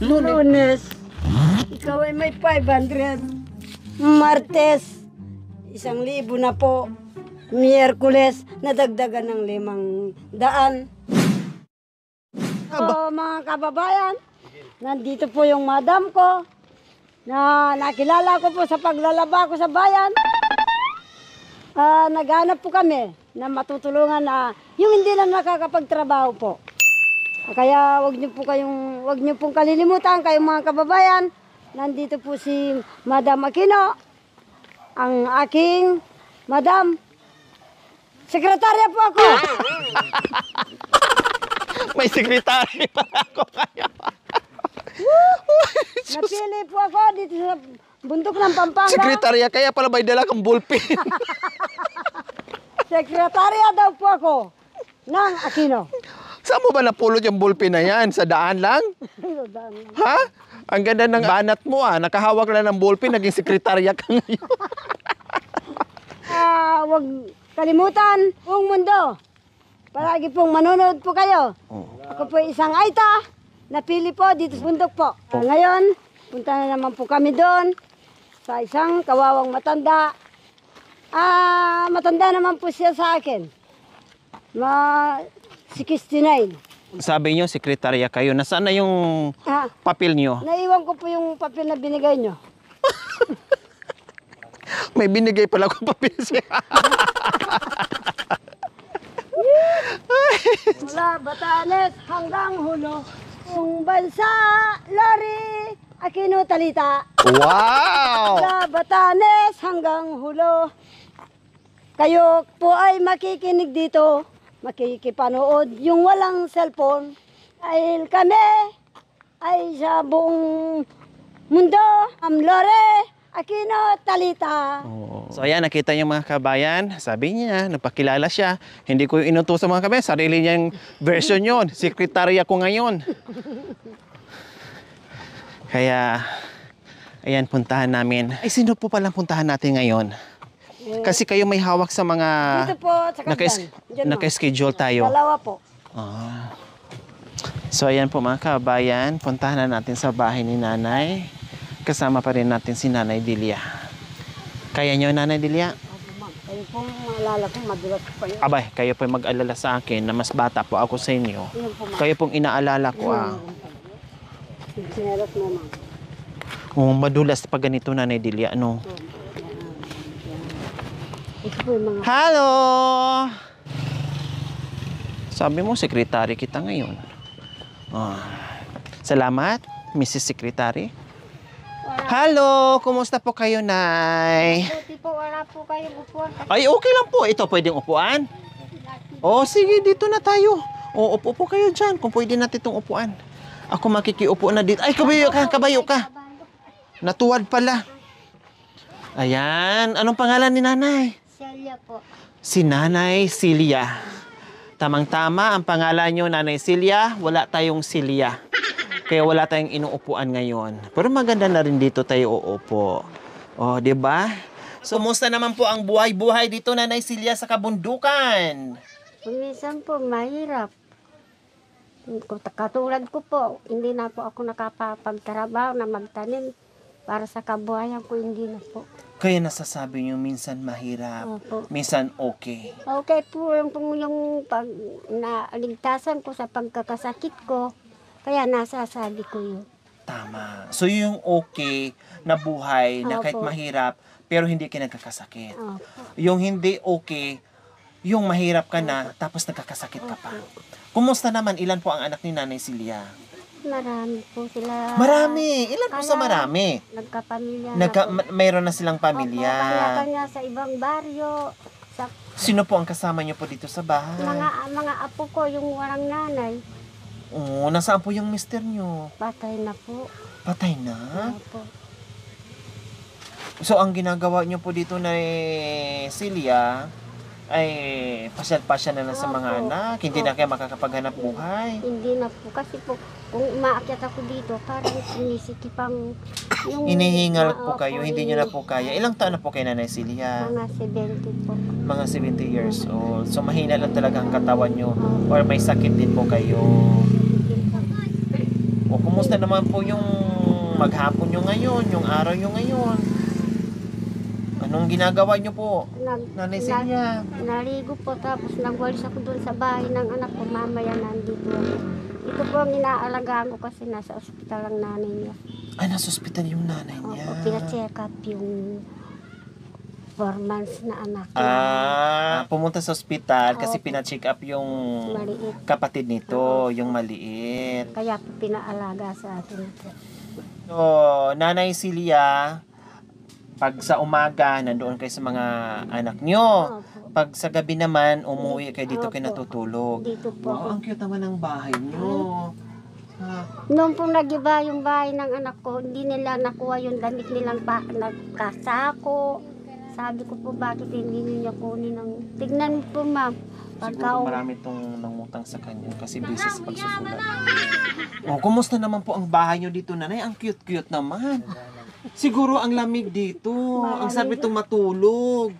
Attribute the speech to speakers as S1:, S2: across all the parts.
S1: Lunes. Ikaw ay may 500. Martes, 1,000 na po. Miyerkules, nadagdagan ng 500. So, mga kababayan, nandito po yung madam ko na nakilala ko po sa paglalaba ko sa bayan. Naghanap po kami na matutulungan na yung hindi na nakakapagtrabaho po. Kaya wag niyo pong kalilimutan kayong mga kababayan. Nandito po si Madam Aquino, ang aking madam. Sekretarya po ako.
S2: May sekretary pala ako kaya.
S1: Napili po ako dito sa bundok ng Pampanga.
S2: Sekretarya kaya pala may dala kang ballpen.
S1: Sekretarya daw po ako ng Aquino.
S2: Saan mo ba napulot yung ballpen na yan? Sa daan lang? Ha? Ang ganda ng banat mo nakahawak lang ng ballpen, naging sekretarya ka ngayon.
S1: Huwag kalimutan buong mundo. Palagi pong manonood po kayo. Ako po isang Aita, napili po dito sa bundok po. Ngayon, punta na naman po kami doon sa isang kawawang matanda. Matanda naman po siya sa akin. 69.
S2: Sabi nyo, sekretarya kayo. Nasaan na yung papel nyo?
S1: Naiwan ko po yung papel na binigay nyo.
S2: May binigay pala akong papel siya.
S1: Mula Batanes hanggang Hulo, kung bansa, lori, Aquino Talita.
S2: Wow!
S1: Mula Batanes hanggang Hulo, kayo po ay makikinig dito, makikipanood yung walang cellphone. Dahil kami ay sa buong mundo, Lore, Aquino Talita.
S2: So ayan, nakita niyo mga kabayan, sabi niya, nagpakilala siya. Hindi ko inutusan mga kabayan, sarili niyang version yon. Sekretarya ko ngayon. Kaya, ayan, puntahan namin. Ay, sino po palang puntahan natin ngayon? Kasi kayo may hawak sa mga...
S1: Dito po, sa Kagdan.
S2: Naka-schedule tayo.
S1: Dalawa po.
S2: So ayan po mga kabayan, puntahan na natin sa bahay ni Nanay. Kasama pa rin natin si Nanay Delia. Kaya nyo, Nanay Delia?
S1: Kayo pong maalala ko, madulas pa yun.
S2: Abay, kayo po mag-alala sa akin na mas bata po ako sa inyo. Kayo pong inaalala ko
S1: Sineros mo, ma'am.
S2: Madulas pa ganito, Nanay Delia, ano?
S1: Ito po yung mga...
S2: Hello! Sabi mo, sekretary kita ngayon. Salamat, Mrs. Secretary. Hello! Kumusta po kayo, Nay?
S1: Buti po, wala po kayong upuan.
S2: Ay, okay lang po. Ito, pwedeng upuan? Sige, dito na tayo. Upo po kayo dyan kung pwede natin itong upuan. Ako makikiupo na dito. Ay, kabayo ka. Natuwad pala. Ayan. Anong pangalan ni Nanay?
S1: Celia po.
S2: Si Nanay Celia. Tamang-tama ang pangalan nyo, Nanay Celia. Wala tayong Celia. Kaya wala tayong inuupuan ngayon. Pero maganda na rin dito tayo uupo. Di ba? So, musta naman po ang buhay-buhay dito, Nanay Celia, sa kabundukan?
S1: Minsan po, mahirap. Katulad ko po, hindi na po ako nakapagtrabaho na magtanim. Para sa kabuhayan ko, hindi na po.
S2: Kaya nasasabi nyo, minsan mahirap,
S1: Opo.
S2: minsan okay.
S1: Okay po yung pag naligtasan ko sa pagkakasakit ko. Kaya nasasabi ko yun.
S2: Tama. So yung okay na buhay na kahit
S1: Opo.
S2: mahirap, pero hindi ka nagkakasakit.
S1: Opo.
S2: Yung hindi okay, yung mahirap ka na, tapos nagkakasakit ka pa. Kumusta naman? Ilan po ang anak ni Nanay Celia?
S1: Marami po sila.
S2: Marami. Ilan po sa marami?
S1: Nagkapamilya
S2: Mayroon na silang pamilya.
S1: Opo, kanya-kanya sa ibang baryo. Sa
S2: Sino po ang kasama niyo po dito sa bahay?
S1: mga apo ko, yung walang nanay.
S2: Nasaan po yung mister niyo?
S1: Patay na po.
S2: Patay na?
S1: Opo.
S2: So, ang ginagawa niyo po dito na Celia, ay pasyal-pasyal na lang sa mga
S1: Opo.
S2: anak. Hindi na kayo makakapaghanap buhay.
S1: Hindi na po. Kasi po, kung umaakyat ako dito, parang sinisikipang yung...
S2: Inihingal po
S1: Opo,
S2: kayo, hindi niyo na po kaya. Ilang taon na po kay Nanay Celia?
S1: Mga 70 po.
S2: Mga 70 years old. So, mahina lang talaga ang katawan niyo or may sakit din po kayo. O kumusta naman po yung maghapon nyo ngayon, yung araw nyo ngayon? Anong ginagawa nyo po? Nanay Celia.
S3: Naligo po tapos nagwalis ako doon sa bahay ng anak ko. Mamaya nandito ako. Ito po ang inaalagaan ko kasi nasa ospital ang nanay niya.
S2: Ay, nasa ospital yung nanay niya.
S3: Opo, pina-check up yung 4 months na anak niya.
S2: Pumunta sa ospital kasi
S3: Opo.
S2: pina-check up yung
S3: Maliit.
S2: kapatid nito, yung maliit.
S3: Kaya po pinaalaga sa atin ito.
S2: So, Nanay Celia, pag sa umaga, nandoon kayo sa mga anak nyo.
S3: Opo.
S2: Pag sa gabi naman, umuwi kayo dito kayo
S3: Opo.
S2: natutulog.
S3: Dito po.
S2: Wow, ang cute naman ng bahay nyo.
S3: Noong po nag-iba yung bahay ng anak ko, hindi nila nakuha yung damit nilang nagkasako. Sabi ko po, bakit hindi niya kunin ng... Tignan mo po, ma'am.
S2: Siguro marami itong nangutang sa kanya kasi busy sa pagsusulat. Oh, kumusta naman po ang bahay nyo dito, Nanay? Ang cute-cute naman. Siguro ang lamig dito. Ang sarap itong matulog.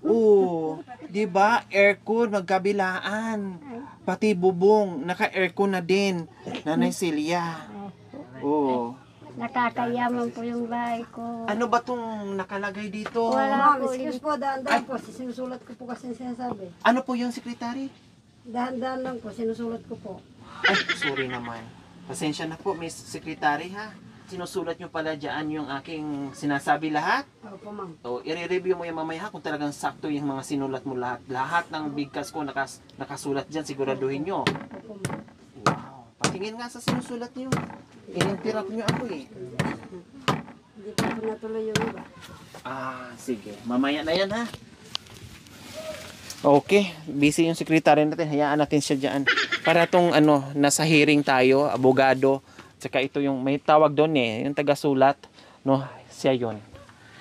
S2: Oh, 'di ba? Aircon magkabilaan. Pati bubong naka-aircon na din. Nanay Celia. Oh.
S3: Nakakayaman po yung bahay ko.
S2: Ano ba tong nakalagay dito?
S3: Wala.
S1: Ma'am, excuse po, dahan-dahan po. Sinusulat ko po kasi yung sinasabi.
S2: Ano po yung secretary?
S1: Dahan-dahan lang po, sinusulat ko po.
S2: Ay, sorry naman. Pasensya na po, Miss Secretary ha. Sinusulat nyo pala dyan yung aking sinasabi lahat.
S1: Opo, ma'am.
S2: So, i-review mo yung mamaya ha kung talagang sakto yung mga sinulat mo lahat. Lahat ng bigkas ko nakasulat dyan, siguraduhin nyo.
S1: Opo, ma'am.
S2: Wow. Patingin nga sa sinusulat nyo. Ininterrupt nyo ako eh.
S1: Hindi pa po natuloy yung iba.
S2: Sige. Mamaya na yan ha. Okay, busy yung sekretary natin. Hayaan natin siya dyan. Para tong nasa hearing tayo, abogado. Tsaka ito yung, may tawag doon yung taga-sulat. No, siya yun.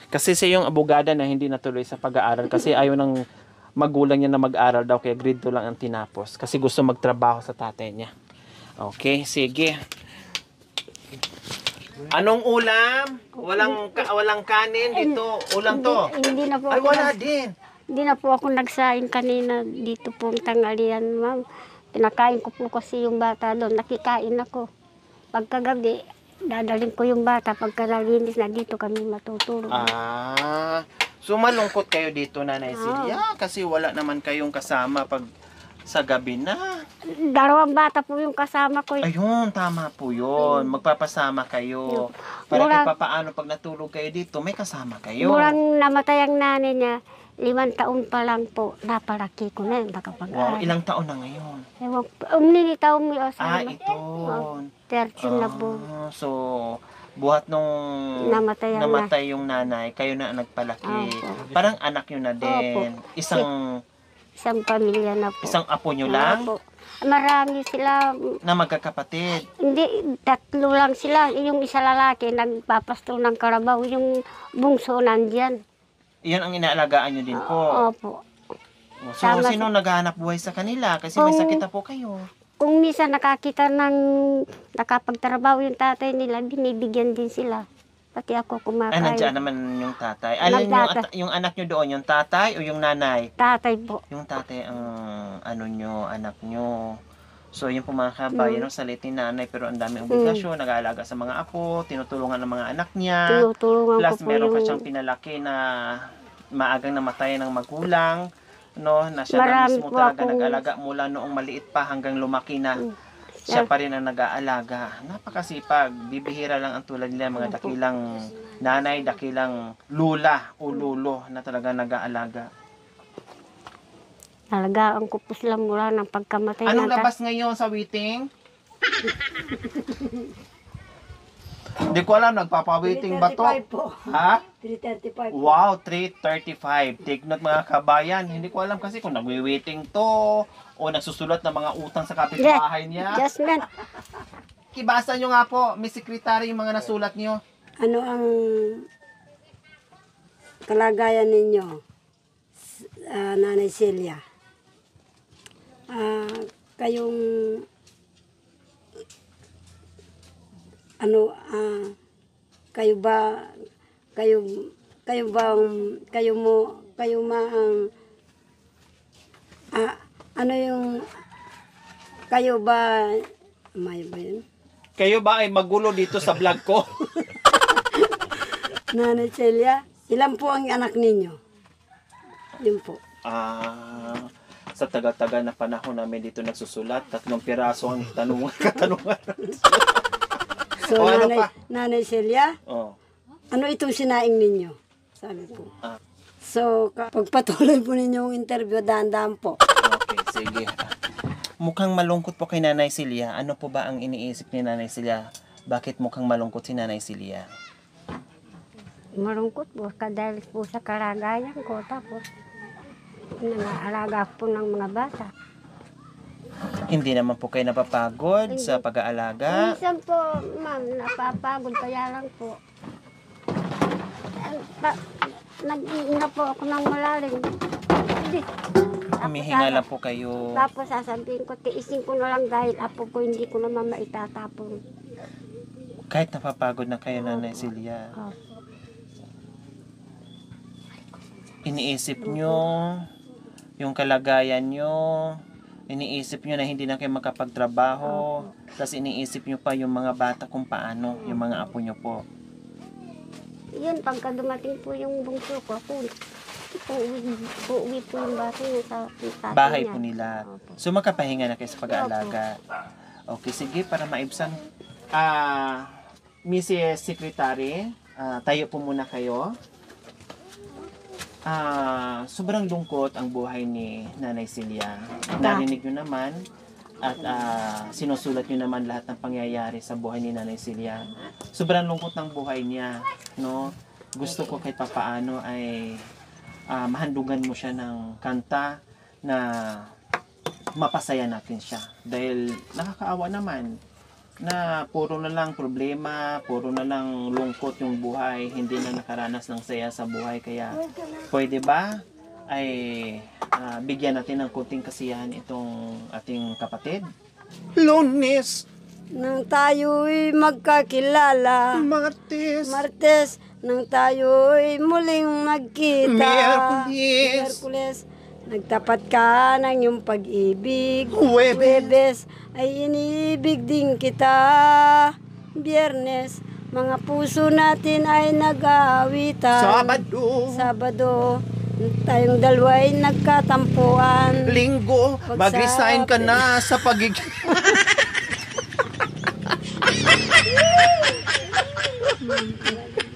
S2: Kasi siya yung abogada na hindi natuloy sa pag-aaral. Kasi ayaw ng magulang niya na mag-aral daw. Kaya grade 2 lang ang tinapos. Kasi gusto magtrabaho sa tatay niya. Okay, sige. Anong ulam? Walang kanin dito. Ulam to.
S3: Hindi na po
S2: Ay,
S3: ako
S2: wala din.
S3: Hindi na po ako nagsaing kanina dito pong tanghalian, ma'am. Pinakain ko po kasi yung bata doon. Nakikain ako. Pagkagabi, dadalhin ko yung bata. Pagkalalinis na dito kami matutulog.
S2: So malungkot kayo dito, Nanay Celia, kasi wala naman kayong kasama pag sa gabi na.
S3: 2 bata po yung kasama ko.
S2: Ayun, tama po yun. Magpapasama kayo. Para kahit papaano pag natulog kayo dito, may kasama kayo.
S3: Murang namatay ang nanay niya, 5 taon pa lang po, napalaki ko na yung nakapag-aaral.
S2: Wow, ilang taon na ngayon?
S3: Ewan po, nilitaw mo yung asawa.
S2: Ito.
S3: 13 na po.
S2: So, buhat nung
S3: Namatay
S2: yung nanay, kayo na ang nagpalaki.
S3: Opo.
S2: Parang anak nyo na din.
S3: Isang pamilya na po.
S2: Isang apo nyo lang
S3: Opo. Marami sila.
S2: na magkakapatid.
S3: Hindi, 3 lang sila. Yung isa lalaki, nagpapastol ng karabaw. Yung bungso nandyan.
S2: Iyan ang inaalagaan nyo din po.
S3: Opo.
S2: So,
S3: Tama
S2: sino naghahanap buhay sa kanila? Kasi may sakit na po kayo.
S3: Kung minsan nakakita ng nakapagtrabaho yung tatay nila, binibigyan din sila. Pati ako kumakain.
S2: Nandiyan naman yung tatay. Alam nyo, yung anak nyo doon, yung tatay o yung nanay?
S3: Tatay po.
S2: Yung tatay ang anak nyo. So, yun po mga kabayan, salit ni nanay, pero ang daming obligasyon, nag-aalaga sa mga apo, tinutulungan ng mga anak niya.
S3: Tinutulungan
S2: Plus,
S3: ko po
S2: meron
S3: yung...
S2: pa siyang pinalaki na maagang namatay ng magulang. No, na siya na
S3: Marami
S2: mismo
S3: po
S2: talaga
S3: akong-
S2: nag-alaga mula noong maliit pa hanggang lumaki na. Siya pa rin ang nag-aalaga. Napakasipag. Bibihira lang ang tulad nila, mga dakilang nanay, dakilang lula o lulo na talaga nag-aalaga.
S3: Alagaan ko po sila mula ng pagkamatay.
S2: Anong
S3: ng
S2: labas ngayon sa waiting? Hindi ko alam, nagpapa-waiting ba to?
S1: 335 po.
S2: Ha?
S1: 335 po.
S2: Wow, 335. Take note mga kabayan. Hindi ko alam kasi kung nagwi-waiting to o nagsusulat ng mga utang sa kapitbahay niya.
S3: Just man.
S2: Kibasa nyo nga po, Miss Secretary, yung mga nasulat nyo.
S1: Ano ang kalagayan ninyo, Nanay Celia? Kayong kayo ba may ba yun?
S2: Kayo ba ay magulo dito sa vlog ko?
S1: Nanay Celia, ilan po ang anak ninyo? Yun po.
S2: Sa taga-taga na panahon namin dito nagsusulat, 3 piraso ang katanungan.
S1: So,
S2: O, ano pa?
S1: Nanay Celia,
S2: Oh.
S1: ano itong sinaing ninyo? Sabi po.
S2: Ah.
S1: So, pagpatuloy po ninyo ang interview, dahan-dahan po.
S2: Okay, sige. Mukhang malungkot po kay Nanay Celia. Ano po ba ang iniisip ni Nanay Celia? Bakit mukhang malungkot si Nanay Celia?
S3: Malungkot po dahil po sa kalagayan ko. Tapos, nang-aalaga po ng mga bata.
S2: Hindi naman po kayo napapagod sa pag-aalaga?
S3: Minsan po, ma'am, napapagod. Kaya lang po, nag-iinga po ako ng malalim. Hindi.
S2: Humihinga lang po kayo.
S3: Tapos sasabihin ko, tiisin ko na lang dahil apo ko hindi ko naman maitatapon.
S2: Kahit napapagod na kayo, Nanay Celia. Iniisip nyo yung kalagayan nyo. Iniisip nyo na hindi na kayo makapagtrabaho. Tapos iniisip nyo pa yung mga bata kung paano, yung mga apo nyo po.
S3: Yun, pagka dumating po yung bungso ko, uuwi po yung bata niya sa tatay
S2: Bahay
S3: niya.
S2: po nila.
S3: Opo.
S2: So makapahinga na kayo sa pag-aalaga. Okay, sige, para maibsan. Mrs. Secretary, tayo po muna kayo. Sobrang lungkot ang buhay ni Nanay Celia. Narinig nyo naman at sinusulat nyo naman lahat ng pangyayari sa buhay ni Nanay Celia. Sobrang lungkot ng buhay niya, no? Gusto ko kahit papaano ay mahandugan mo siya ng kanta na mapasaya natin siya. Dahil nakakaawa naman na puro na lang problema, puro na lang lungkot yung buhay, hindi na nakaranas ng saya sa buhay. Kaya pwede ba ay bigyan natin ng konting kasiyahan itong ating kapatid? Lunes,
S1: Nang tayo'y magkakilala, Martes, nang tayo'y muling nagkita, Miyerkules, nagtapat ka ng iyong pag-ibig, Huwebes, ay inibig din kita, Biyernes, mga puso natin ay nag-aawitan, Sabado, tayong dalawa ay nagkatampuan,
S2: Linggo, mag-resign ka na sa pagiging...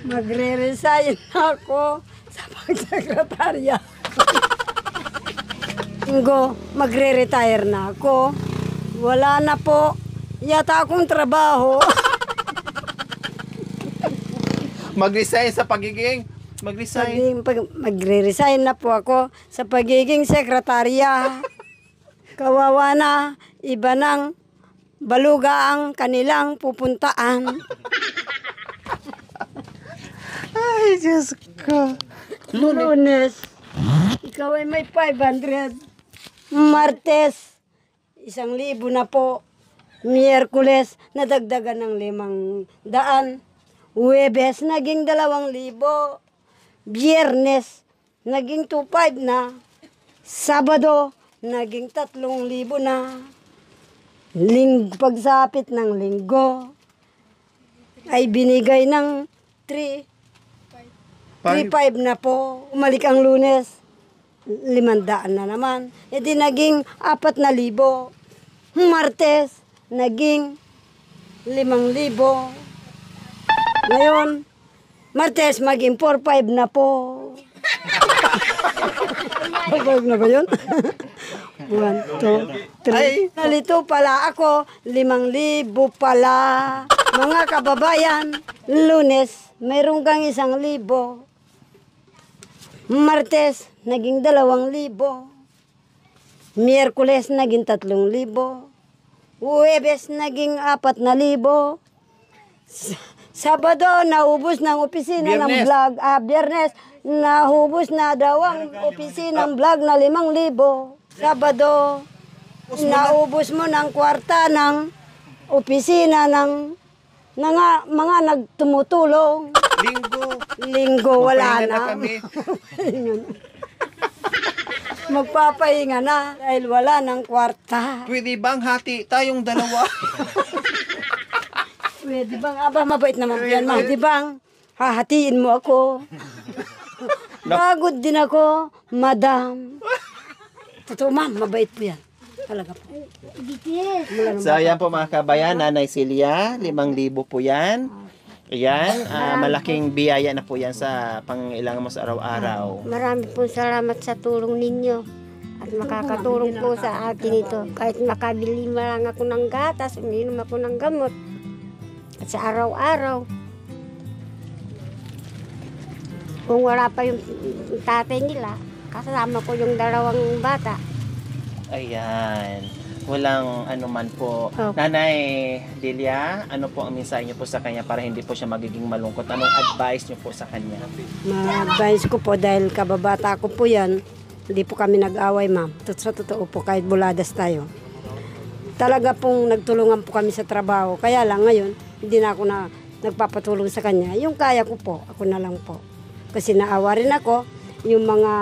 S1: Magre-resign ako sa pagsekretarya. Linggo, magre-retire na ako. Wala na po yata akong trabaho.
S2: Mag-resign sa pagiging... Mag-resign.
S1: Magre-resign na po ako sa pagiging sekretarya. Kawawa na, iba ng baluga ang kanilang pupuntaan.
S2: Ay, Diyos ko.
S1: Lunes, ikaw ay may 500. Martes, 1,000 na po. Miyerkules, nadagdagan ng 500. Huwebes, naging 2,000. Biyernes, naging 2,500 na. Sabado, naging 3,000 na. Pagsapit ng linggo, ay binigay ng 3,500 na po. Umalik ang Lunes, 500 na naman. E di naging 4,000. Martes, naging 5,000. Ngayon, Martes, maging 4,500 na po. 4,500 na ba yun? 1, 2, 3. Nalito pala ako, 5,000 pala. Mga kababayan, Lunes, mayroon kang 1,000. Martes, naging 2,000. Miyerkules, naging 3,000. Huwebes, naging 4,000. Sabado, naubos ng opisina ng vlog. Biyernes, nahubos na daw ang opisina ng vlog na 5,000. Sabado, naubos mo ng kwarta ng opisina ng mga nagtumutulong. Linggo, wala na. Magpapahinga na dahil wala ng kwarta.
S2: Pwede bang hati tayong dalawa?
S1: Pwede bang, aba, mabait naman po yan, ma'am. Di bang, hahatiin mo ako. Pagod din ako, madam. Totoo, ma'am, mabait po yan. Talaga po.
S2: So, ayan po mga kabayan, Nanay Celia, 5,000 po yan. Ayan, malaking biyaya na po yan sa pangailangan mo sa araw-araw.
S3: Marami po salamat sa tulong ninyo. At makakatulong po sa akin ito. Kahit makabili lang ako ng gatas, umiinom ako ng gamot. At sa araw-araw. Kung wala pa yung tatay nila, kasama ko yung 2 bata.
S2: Ayan. Walang ano man po.
S3: Okay.
S2: Nanay Delia, ano po ang mensahe niyo po sa kanya para hindi po siya magiging malungkot? Anong advice niyo po sa kanya?
S1: Ma-advise ko po dahil kababata ko po yan. Hindi po kami nag-away, ma'am. Sa totoo po, kahit buladas tayo. Talaga pong nagtulungan po kami sa trabaho. Kaya lang ngayon, hindi na ako nagpapatulong sa kanya. Yung kaya ko po, ako na lang po. Kasi naawa rin ako, yung mga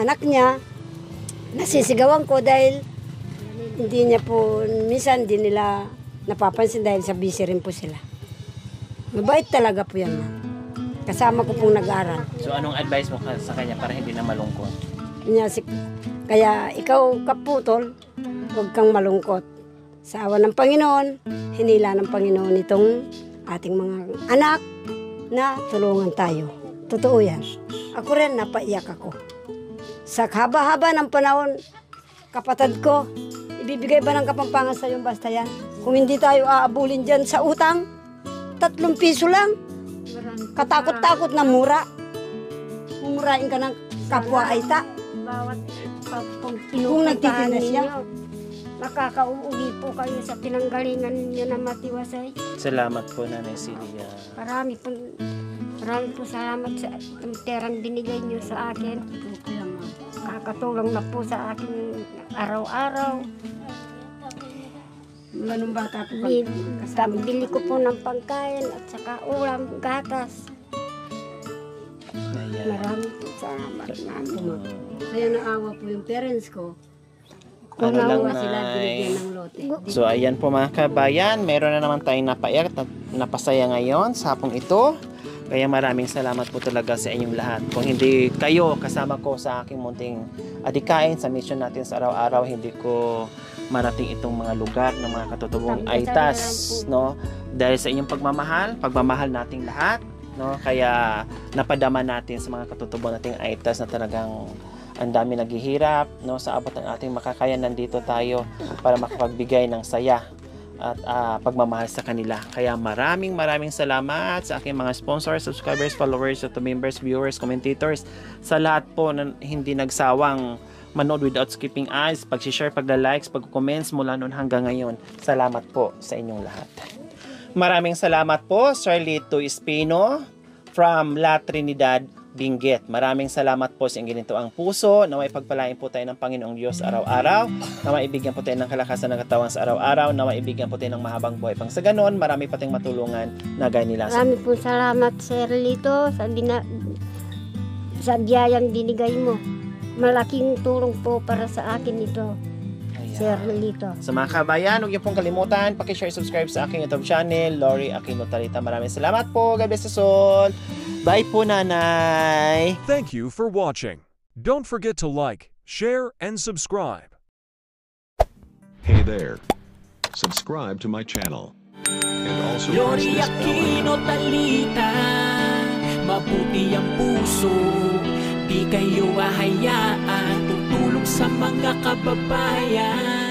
S1: anak niya, nasisigawan ko dahil hindi niya po, minsan hindi nila napapansin dahil sa busy rin po sila. Mabait talaga po yan, ma'am. Kasama ko pong nag-aaral.
S2: So, anong advice mo sa kanya para hindi na malungkot?
S1: Kaya ikaw kaputol, huwag kang malungkot. Sa awa ng Panginoon, hinila ng Panginoon itong ating mga anak na tulungan tayo. Totoo yan. Ako rin, napaiyak ako. Sa haba-haba ng panahon, kapatid ko, ibibigay ba ng Kapampangan sa yung basta yan? Kung hindi tayo aabulin dyan sa utang, 3 piso lang. Katakot-takot na mura. Mumurain ka ng kapwa aita.
S3: Bawat
S1: Kung
S3: pinupuntahan
S1: nagtitinda siya.
S3: ninyo, makakauuwi po kayo sa pinanggalingan ninyo na matiwasay.
S2: Salamat po, Nanay Celia.
S3: Marami po salamat sa itong perang binigay niyo sa akin. Kakatulong na po sa akin araw-araw.
S1: Ganun bata po.
S3: Bili ko po ng pagkain at saka ulam, gatas.
S2: Ayan.
S3: Marami po salamat namin.
S1: Kaya naawa po yung parents ko.
S2: Ano lang,
S1: Naawa sila,
S2: Nay?
S1: binigyan ng lote.
S2: So, ayan po mga kabayan, meron na naman tayong napaiyak at napasaya ngayon sa hapong ito. Kaya maraming salamat po talaga sa inyong lahat. Kung hindi kayo kasama ko sa aking munting adikain sa mission natin sa araw-araw, hindi ko marating itong mga lugar ng mga katutubong aitas, no? Dahil sa inyong pagmamahal nating lahat, no? Kaya napadama natin sa mga katutubong nating aitas na talagang ang dami naghihirap, no? Sa abot ng ating makakaya, nandito tayo para makapagbigay ng saya at pagmamahal sa kanila. Kaya maraming salamat sa aking mga sponsors, subscribers, followers, YouTube members, viewers, commentators, sa lahat po na hindi nagsawang manood without skipping ads, pag-share, pagla-likes, pag-comments mula noon hanggang ngayon. Salamat po sa inyong lahat. Maraming salamat po, Sir Lito Espino from La Trinidad, Benguet. Maraming salamat po sa inyong ginito-ang puso. Naway pagpalain po tayo ng Panginoong Diyos araw-araw. Naway ibigyan po tayo ng kalakasan ng katawan sa araw-araw. Naway ibigyan po tayo ng mahabang buhay pang sa ganon. Marami pa tayong matulungan na gaya nila.
S3: Marami po salamat, Sir Lito, sa biyayang binigay mo. Malaking tulong po para sa akin ito, Sir Lito.
S2: Sa mga kabayan, huwag niyo pong kalimutan, pakishare, subscribe sa aking YouTube channel, Lori Aquino Talita. Maraming salamat po. God bless us all. Bye po, Nanay.
S4: Thank you for watching. Don't forget to like, share, and subscribe.
S5: Hey there. Subscribe to my channel. And also press
S6: Lori
S5: this bell
S6: Aquino
S5: icon.
S6: Talita, mabuti ang puso, di kayo hahayaan, tutulong sa mga kababayan.